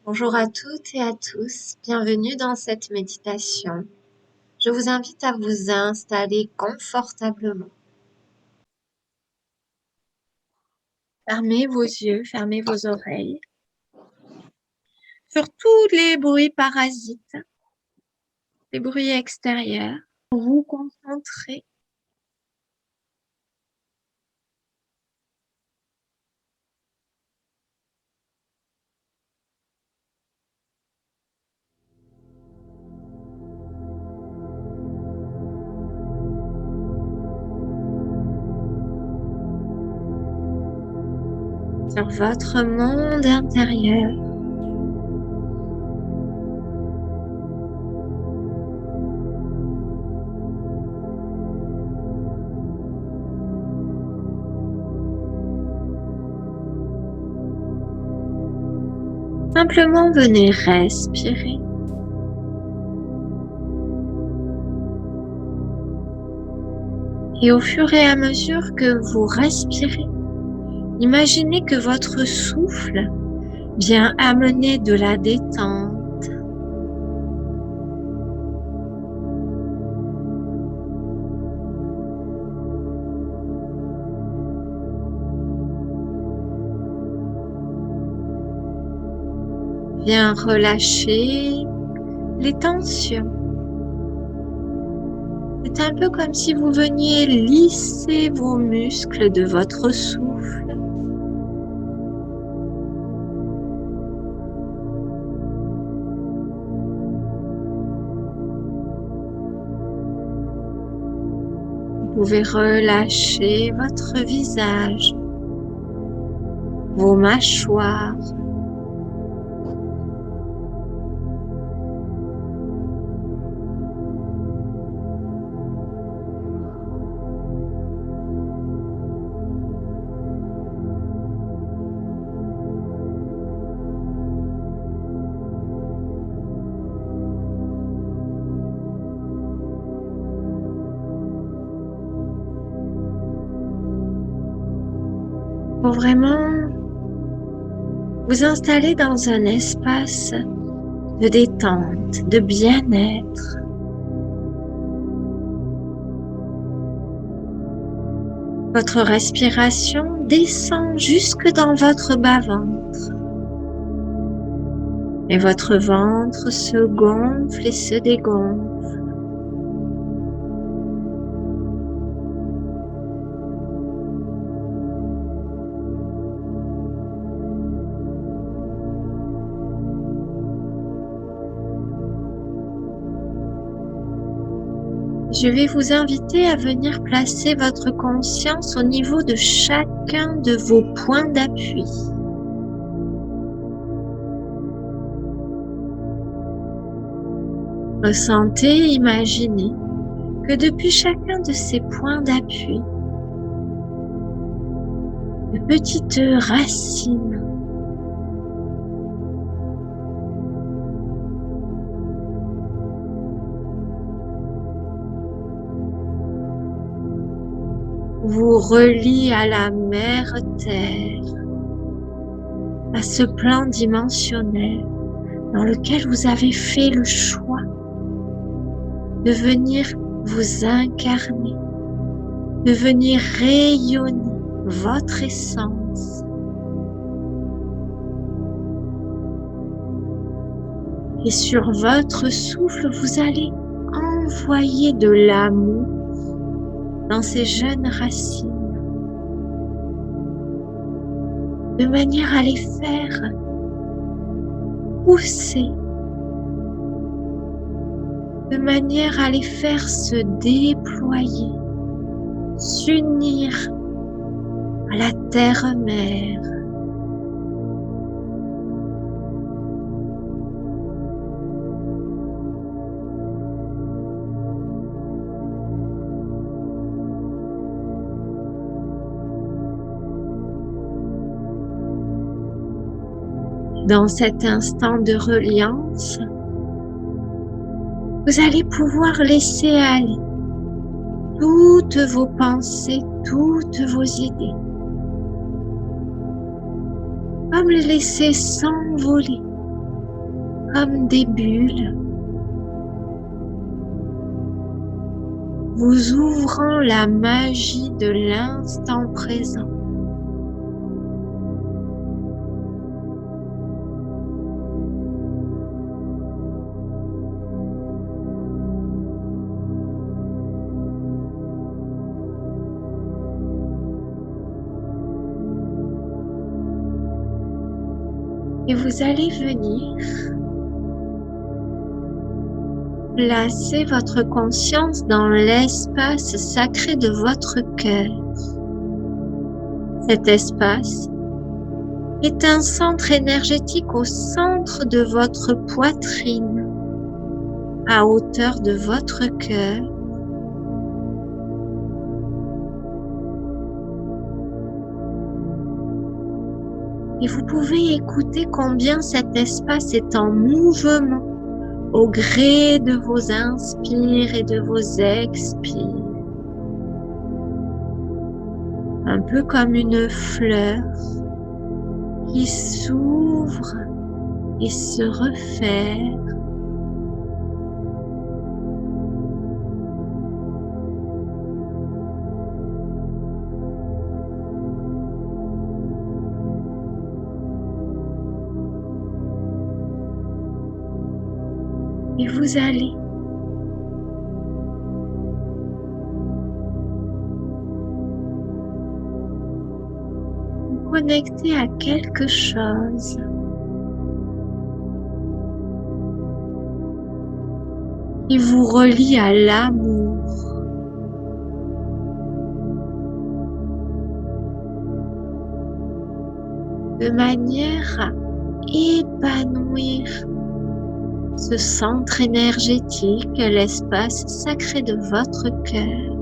Bonjour à toutes et à tous, bienvenue dans cette méditation. Je vous invite à vous installer confortablement. Fermez vos yeux, fermez vos oreilles sur tous les bruits parasites, les bruits extérieurs. Vous concentrez sur votre monde intérieur. Simplement venez respirer. Et au fur et à mesure que vous respirez, imaginez que votre souffle vient amener de la détente, vient relâcher les tensions. C'est un peu comme si vous veniez lisser vos muscles de votre souffle. Vous pouvez relâcher votre visage, vos mâchoires, pour vraiment vous installer dans un espace de détente, de bien-être. Votre respiration descend jusque dans votre bas-ventre. Et votre ventre se gonfle et se dégonfle. Je vais vous inviter à venir placer votre conscience au niveau de chacun de vos points d'appui. Ressentez, imaginez que depuis chacun de ces points d'appui, de petites racines vous relient à la mère Terre, à ce plan dimensionnel dans lequel vous avez fait le choix de venir vous incarner, de venir rayonner votre essence. Et sur votre souffle, vous allez envoyer de l'amour dans ces jeunes racines, de manière à les faire pousser, de manière à les faire se déployer, s'unir à la terre-mère. Dans cet instant de reliance, vous allez pouvoir laisser aller toutes vos pensées, toutes vos idées, comme les laisser s'envoler comme des bulles, vous ouvrant la magie de l'instant présent. Et vous allez venir placer votre conscience dans l'espace sacré de votre cœur. Cet espace est un centre énergétique au centre de votre poitrine, à hauteur de votre cœur. Et vous pouvez écouter combien cet espace est en mouvement au gré de vos inspires et de vos expires. Un peu comme une fleur qui s'ouvre et se referme. Et vous allez vous connecter à quelque chose qui vous relie à l'amour. De manière à épanouir ce centre énergétique, l'espace sacré de votre cœur.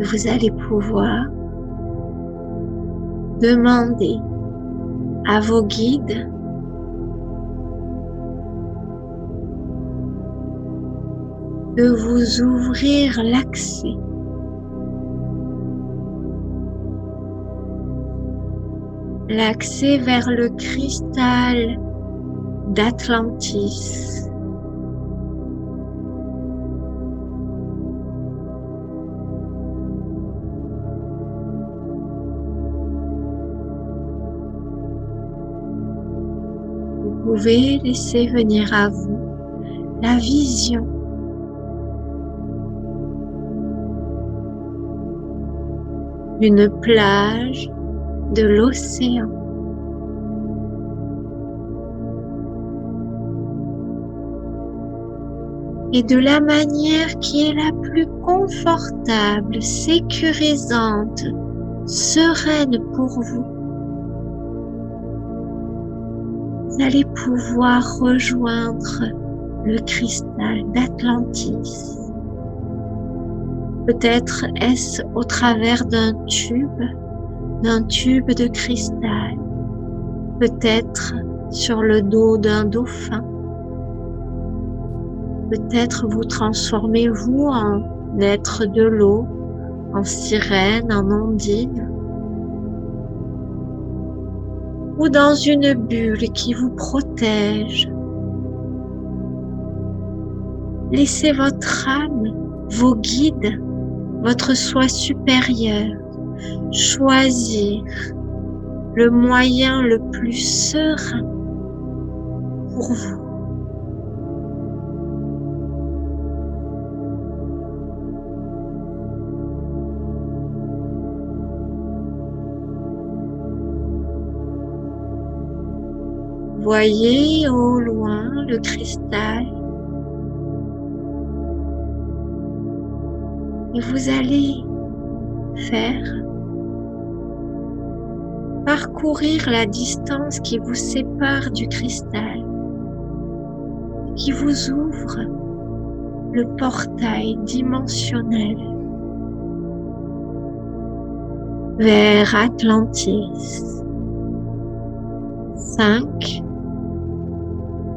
Vous allez pouvoir demander à vos guides de vous ouvrir l'accès vers le cristal d'Atlantis. Vous pouvez laisser venir à vous la vision d'une plage de l'océan. Et de la manière qui est la plus confortable, sécurisante, sereine pour vous, vous allez pouvoir rejoindre le cristal d'Atlantis. Peut-être est-ce au travers d'un tube de cristal, peut-être sur le dos d'un dauphin, peut-être vous transformez-vous en être de l'eau, en sirène, en ondine, ou dans une bulle qui vous protège. Laissez votre âme, vos guides, votre soi supérieur choisir le moyen le plus serein pour vous. Voyez au loin le cristal et vous allez faire parcourir la distance qui vous sépare du cristal, qui vous ouvre le portail dimensionnel vers Atlantis. 5.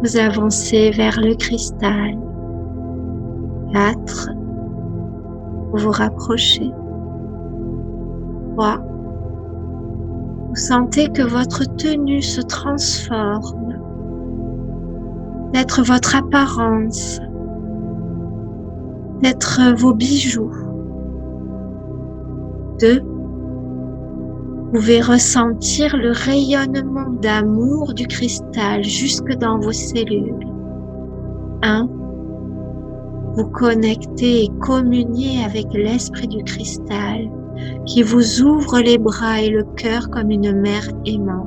Vous avancez vers le cristal. 4. Vous vous rapprochez. 3. Vous sentez que votre tenue se transforme, d'être votre apparence, d'être vos bijoux. 2. Vous pouvez ressentir le rayonnement d'amour du cristal jusque dans vos cellules. 1. Vous connectez et communiez avec l'esprit du cristal qui vous ouvre les bras et le cœur comme une mère aimante.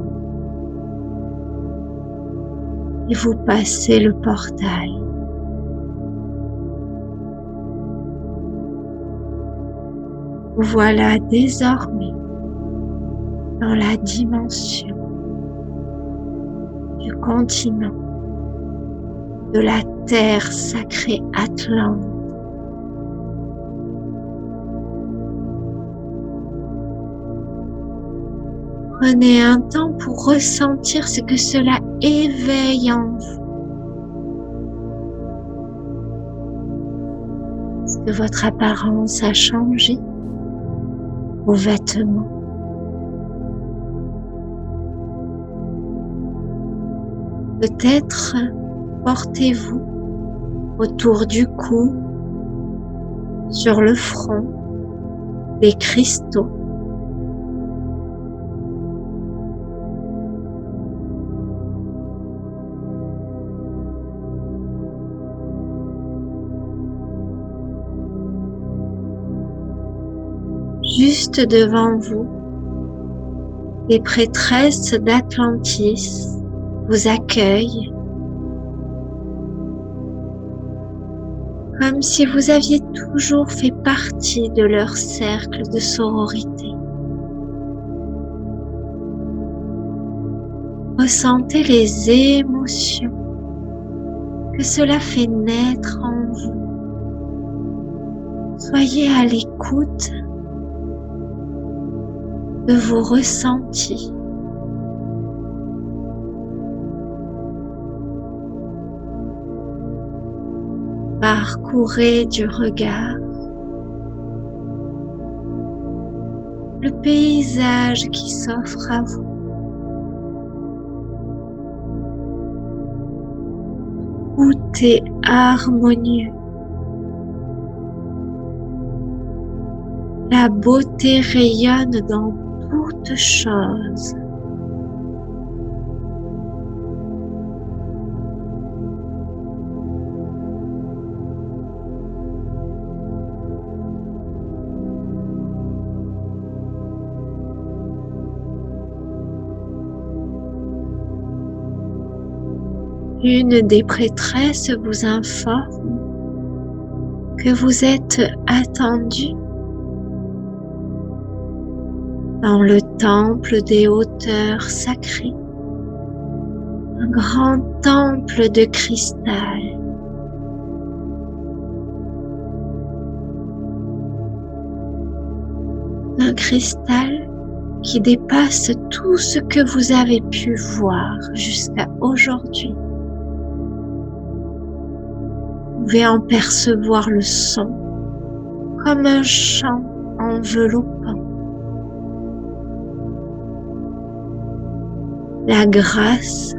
Et vous passez le portail. Vous voilà désormais dans la dimension du continent de la terre sacrée Atlante. Prenez un temps pour ressentir ce que cela éveille en vous. Est-ce que votre apparence a changé? Vos vêtements? Peut-être portez-vous autour du cou, sur le front, des cristaux. Juste devant vous, les prêtresses d'Atlantis vous accueillent comme si vous aviez toujours fait partie de leur cercle de sororité. Ressentez les émotions que cela fait naître en vous. Soyez à l'écoute de vos ressentis. Parcourez du regard le paysage qui s'offre à vous. Tout est harmonieux. La beauté rayonne dans toute chose. Une des prêtresses vous informe que vous êtes attendu dans le temple des hauteurs sacrées, un grand temple de cristal. Un cristal qui dépasse tout ce que vous avez pu voir jusqu'à aujourd'hui. Vous pouvez en percevoir le son comme un chant enveloppant. La grâce,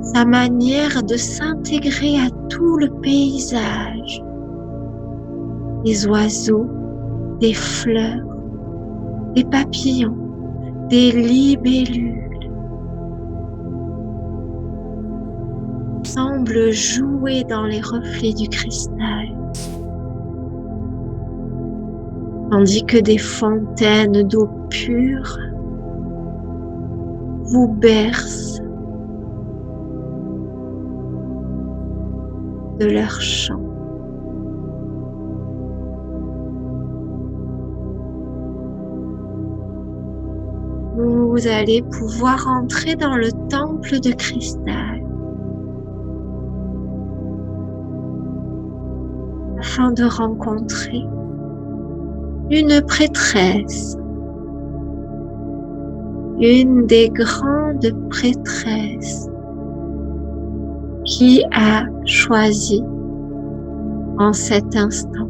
sa manière de s'intégrer à tout le paysage, des oiseaux, des fleurs, des papillons, des libellules, semble jouer dans les reflets du cristal, tandis que des fontaines d'eau pure vous bercent de leur chant. vous allez pouvoir entrer dans le temple de cristal afin de rencontrer une prêtresse, une des grandes prêtresses qui a choisi en cet instant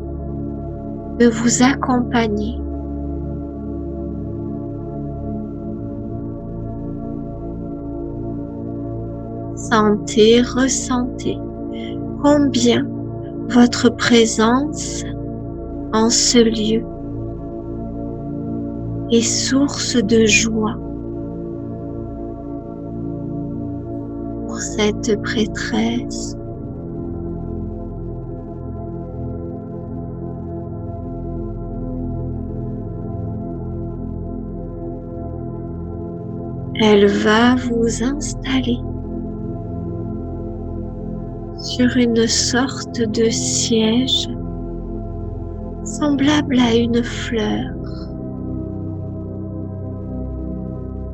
de vous accompagner. Sentez, ressentez combien votre présence en ce lieu est source de joie pour cette prêtresse. Elle va vous installer sur une sorte de siège semblable à une fleur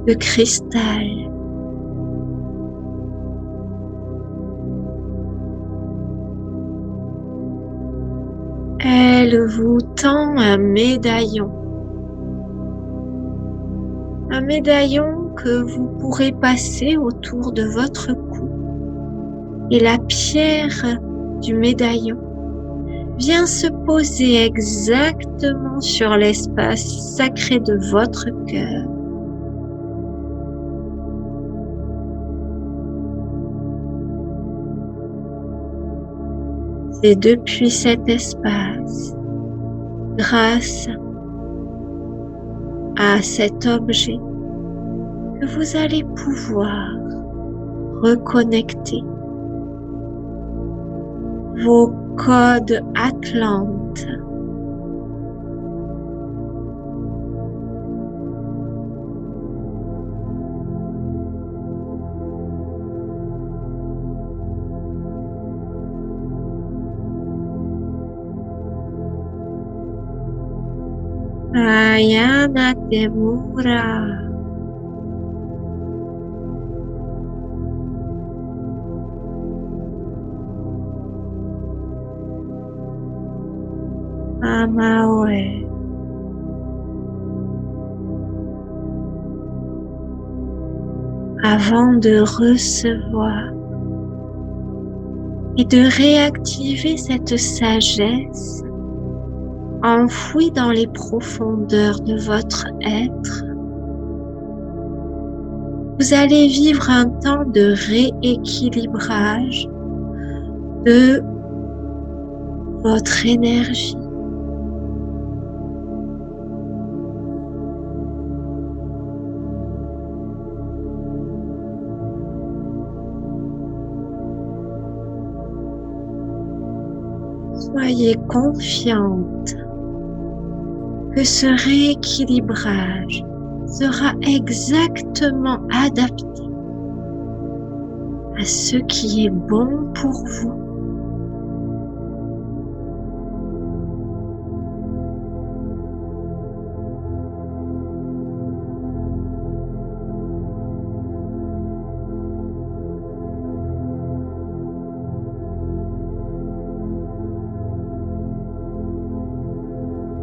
de cristal. Elle vous tend un médaillon que vous pourrez passer autour de votre cou. Et la pierre du médaillon vient se poser exactement sur l'espace sacré de votre cœur. C'est depuis cet espace, grâce à cet objet, que vous allez pouvoir reconnecter vos codes Atlantes. Ayana Temura. Amaoe. Avant de recevoir et de réactiver cette sagesse enfouie dans les profondeurs de votre être, vous allez vivre un temps de rééquilibrage de votre énergie. Soyez confiante que ce rééquilibrage sera exactement adapté à ce qui est bon pour vous.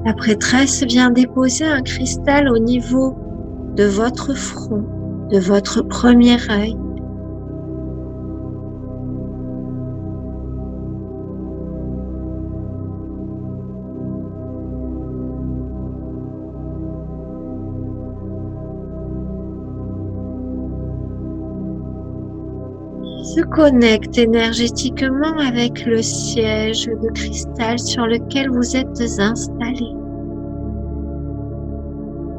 La prêtresse vient déposer un cristal au niveau de votre front, de votre premier œil. Se connecte énergétiquement avec le siège de cristal sur lequel vous êtes installé.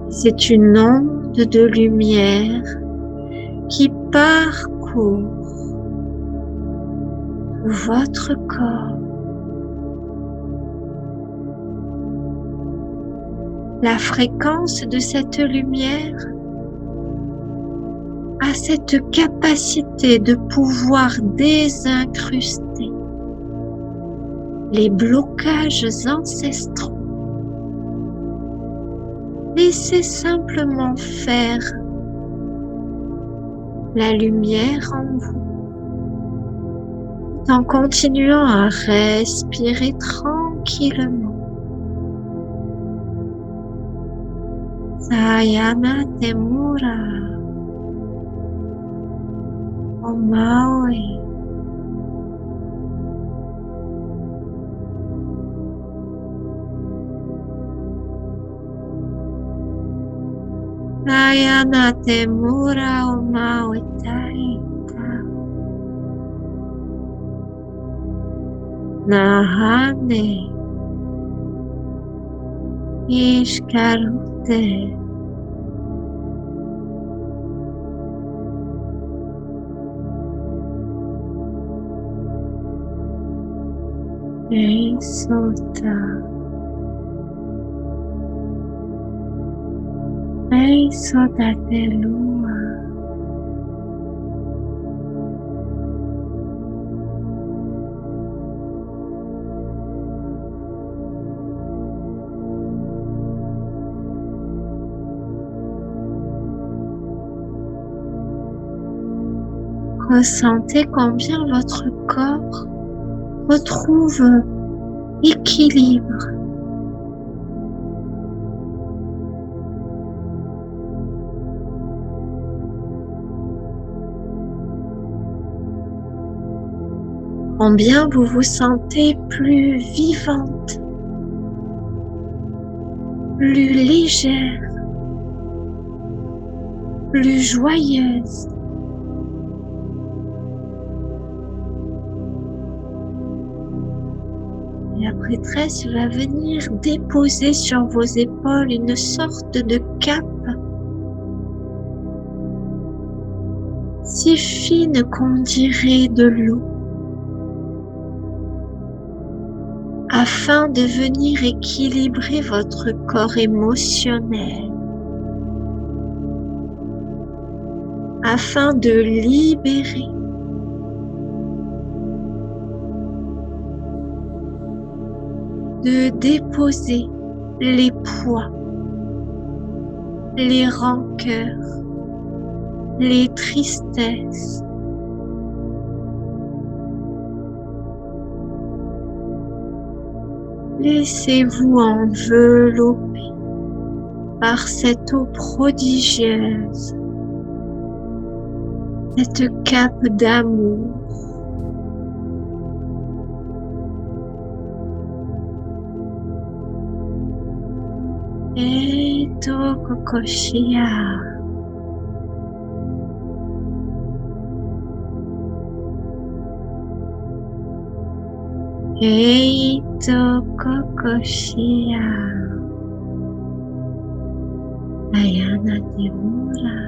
C'est une onde de lumière qui parcourt votre corps. La fréquence de cette lumière a cette capacité de pouvoir désincruster les blocages ancestraux. Laissez simplement faire la lumière en vous, tout en continuant à respirer tranquillement. Sayana Temura Omaoi. Sayana Temura Omaoi Taita. Nahane Ishkarute. Sota. Sota Telua. Ressentez combien votre corps retrouve équilibre. Combien vous vous sentez plus vivante, plus légère, plus joyeuse. La prêtresse va venir déposer sur vos épaules une sorte de cape si fine qu'on dirait de l'eau, afin de venir équilibrer votre corps émotionnel, afin de libérer de déposer les poids, les rancœurs, les tristesses. Laissez-vous envelopper par cette eau prodigieuse, cette cape d'amour. Eto Kokoshia. Eito Kokoshia. Ayana Temura.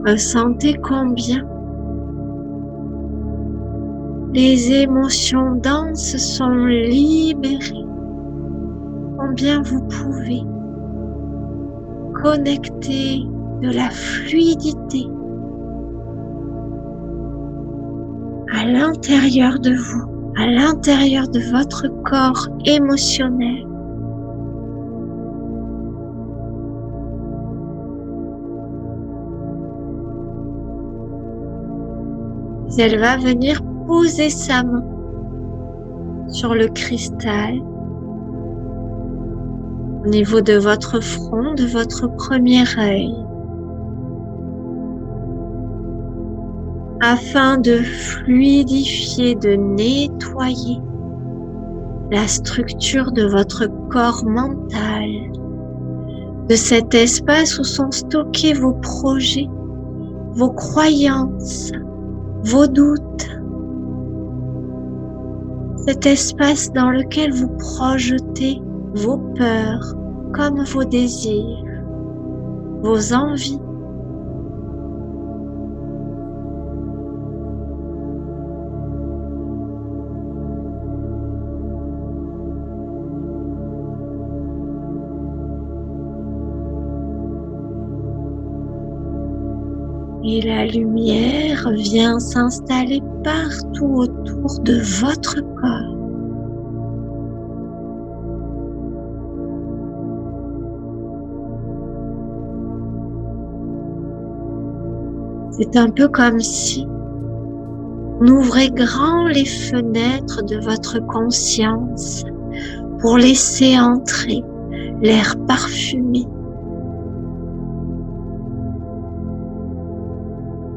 Ressentez combien les émotions denses sont libérées, combien vous pouvez connecter de la fluidité à l'intérieur de vous, à l'intérieur de votre corps émotionnel. Elle va venir poser sa main sur le cristal au niveau de votre front, de votre premier œil, afin de fluidifier, de nettoyer la structure de votre corps mental, de cet espace où sont stockés vos projets, vos croyances, vos doutes, cet espace dans lequel vous projetez vos peurs comme vos désirs, vos envies. Et la lumière vient s'installer partout autour de votre corps. C'est un peu comme si on ouvrait grand les fenêtres de votre conscience pour laisser entrer l'air parfumé,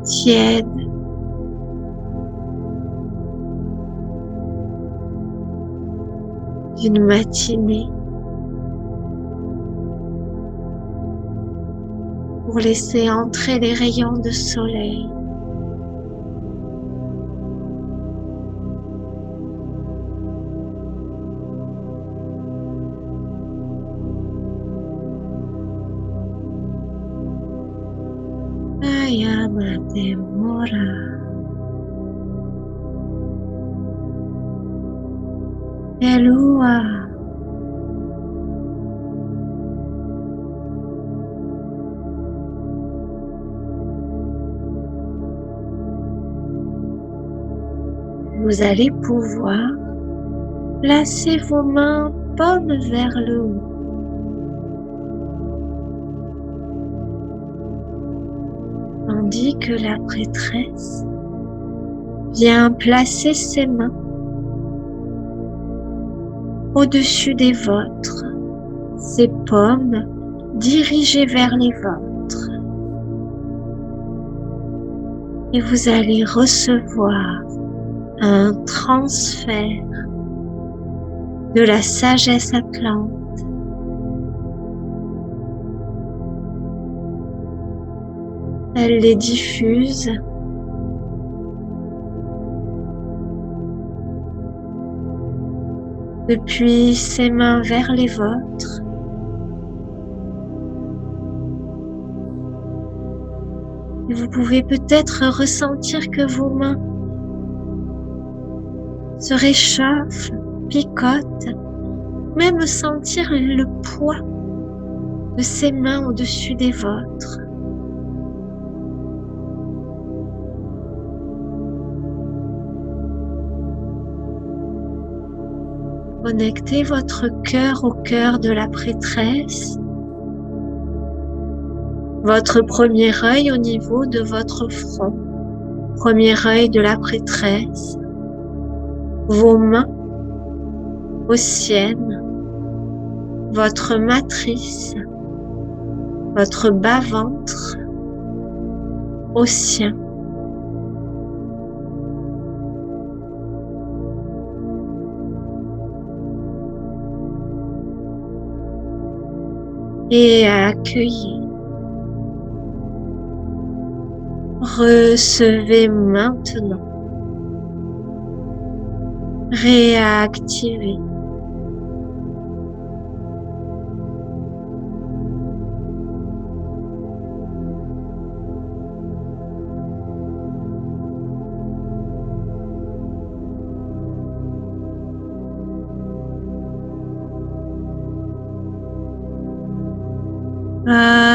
tiède, d'une matinée, pour laisser entrer les rayons de soleil. Ayana Demora. Elua. Vous allez pouvoir placer vos mains paumes vers le haut. Tandis que la prêtresse vient placer ses mains au-dessus des vôtres, ses paumes dirigées vers les vôtres. Et vous allez recevoir un transfert de la sagesse atlante. Elle les diffuse depuis ses mains vers les vôtres. Et vous pouvez peut-être ressentir que vos mains se réchauffent, picotent, même sentir le poids de ses mains au-dessus des vôtres. Connectez votre cœur au cœur de la prêtresse, votre premier œil au niveau de votre front, premier œil de la prêtresse, vos mains aux siennes, votre matrice, votre bas-ventre au sien. Et accueillez. Recevez maintenant. Réactivez.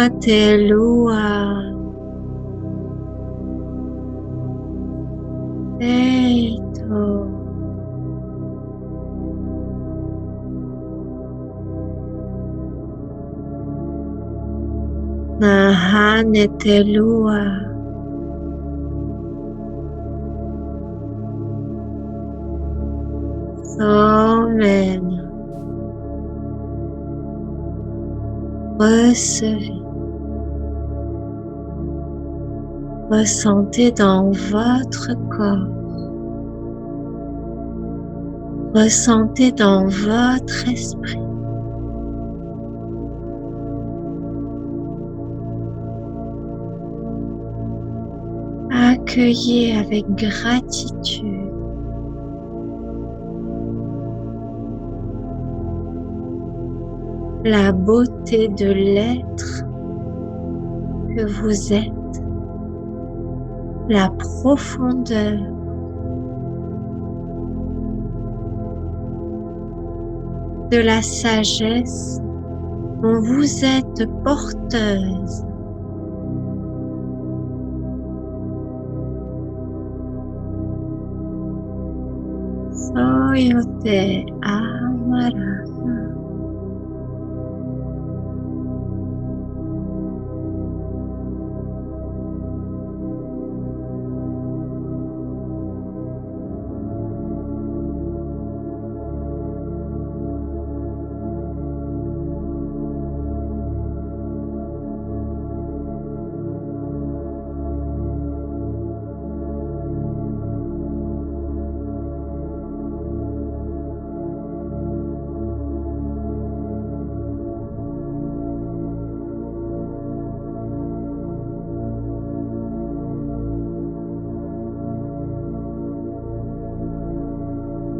Atelua. Eito. Nahanetelua. Somen. Recevez. Ressentez dans votre corps. Ressentez dans votre esprit. Accueillez avec gratitude la beauté de l'être que vous êtes, la profondeur de la sagesse dont vous êtes porteuse. Coyote Amara.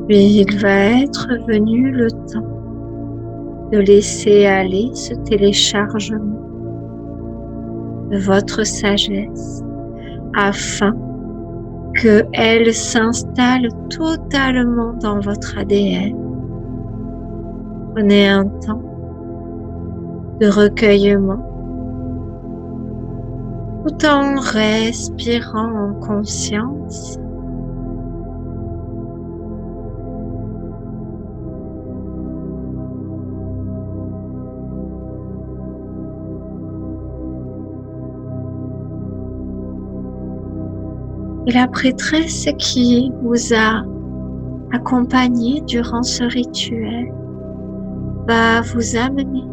Puis il va être venu le temps de laisser aller ce téléchargement de votre sagesse afin qu'elle s'installe totalement dans votre ADN. Prenez un temps de recueillement tout en respirant en conscience. Et la prêtresse qui vous a accompagné durant ce rituel va vous amener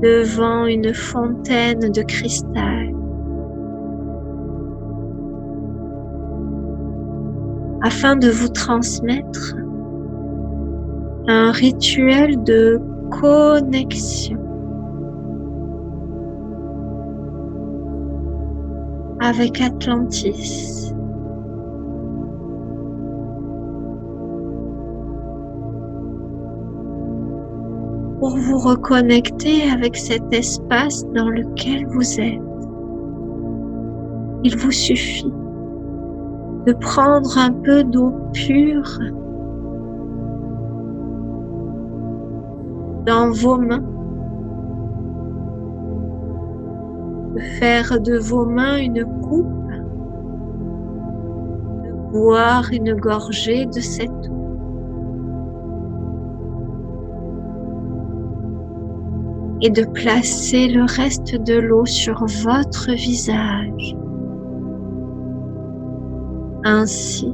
devant une fontaine de cristal afin de vous transmettre un rituel de connexion avec Atlantis. Pour vous reconnecter avec cet espace dans lequel vous êtes, il vous suffit de prendre un peu d'eau pure dans vos mains, de faire de vos mains une coupe, de boire une gorgée de cette eau. Et de placer le reste de l'eau sur votre visage. Ainsi,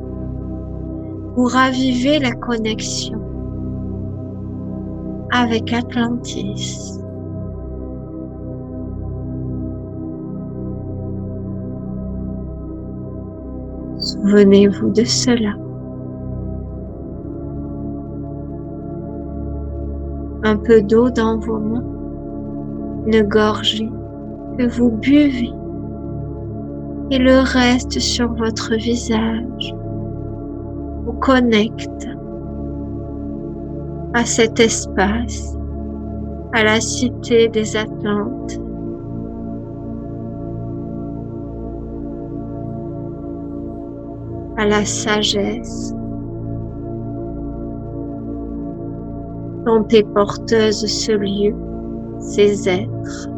vous ravivez la connexion avec Atlantis. Souvenez-vous de cela. Un peu d'eau dans vos mains, une gorgée que vous buvez et le reste sur votre visage vous connecte à cet espace, à la cité des Atlantes. À la sagesse dont est porteuse ce lieu, ces êtres.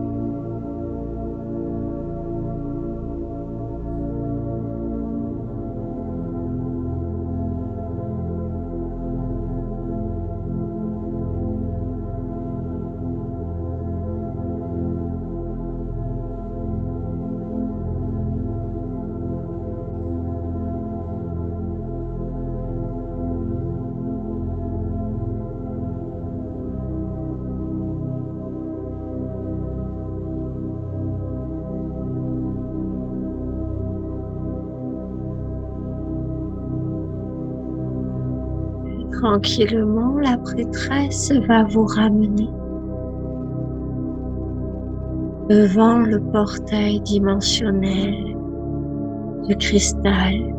Tranquillement, la prêtresse va vous ramener devant le portail dimensionnel du cristal.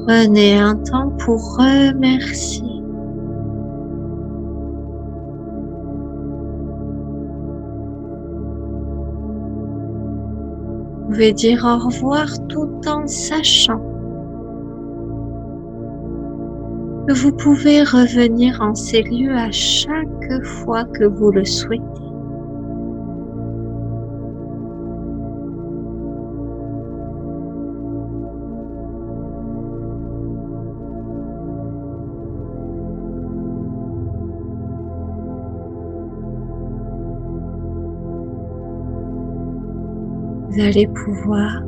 Prenez un temps pour remercier. Vous pouvez dire au revoir tout en sachant que vous pouvez revenir en ces lieux à chaque fois que vous le souhaitez. Vous allez pouvoir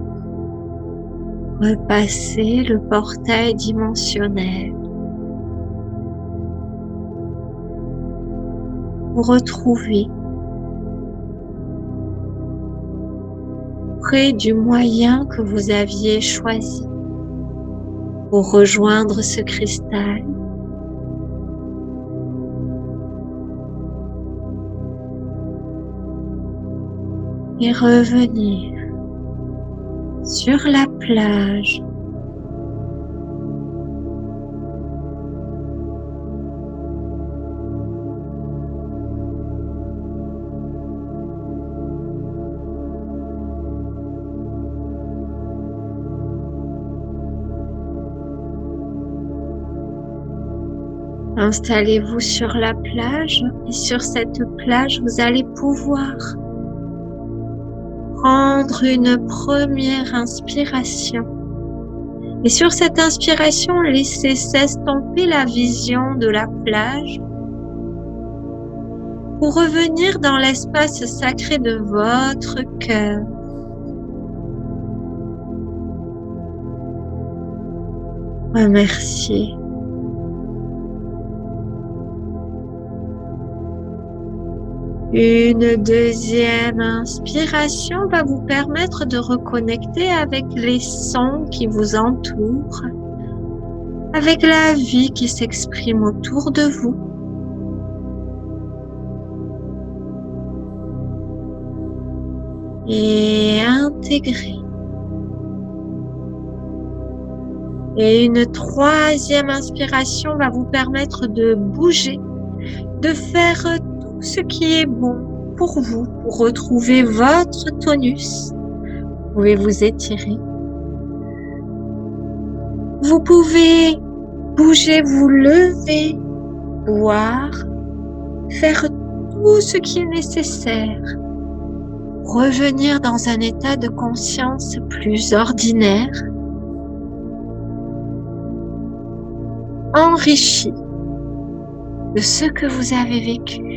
repasser le portail dimensionnel. Vous retrouvez près du moyen que vous aviez choisi pour rejoindre ce cristal. Et revenir sur la plage. Installez-vous sur la plage et sur cette plage, vous allez pouvoir prendre une première inspiration. Et sur cette inspiration, laissez s'estomper la vision de la plage pour revenir dans l'espace sacré de votre cœur. Remerciez. Une deuxième inspiration va vous permettre de reconnecter avec les sons qui vous entourent, avec la vie qui s'exprime autour de vous. Et intégrer. Et une troisième inspiration va vous permettre de bouger, de faire tout ce qui est bon pour vous, pour retrouver votre tonus. Vous pouvez vous étirer. Vous pouvez bouger, vous lever, boire, faire tout ce qui est nécessaire. Revenir dans un état de conscience plus ordinaire, enrichi de ce que vous avez vécu.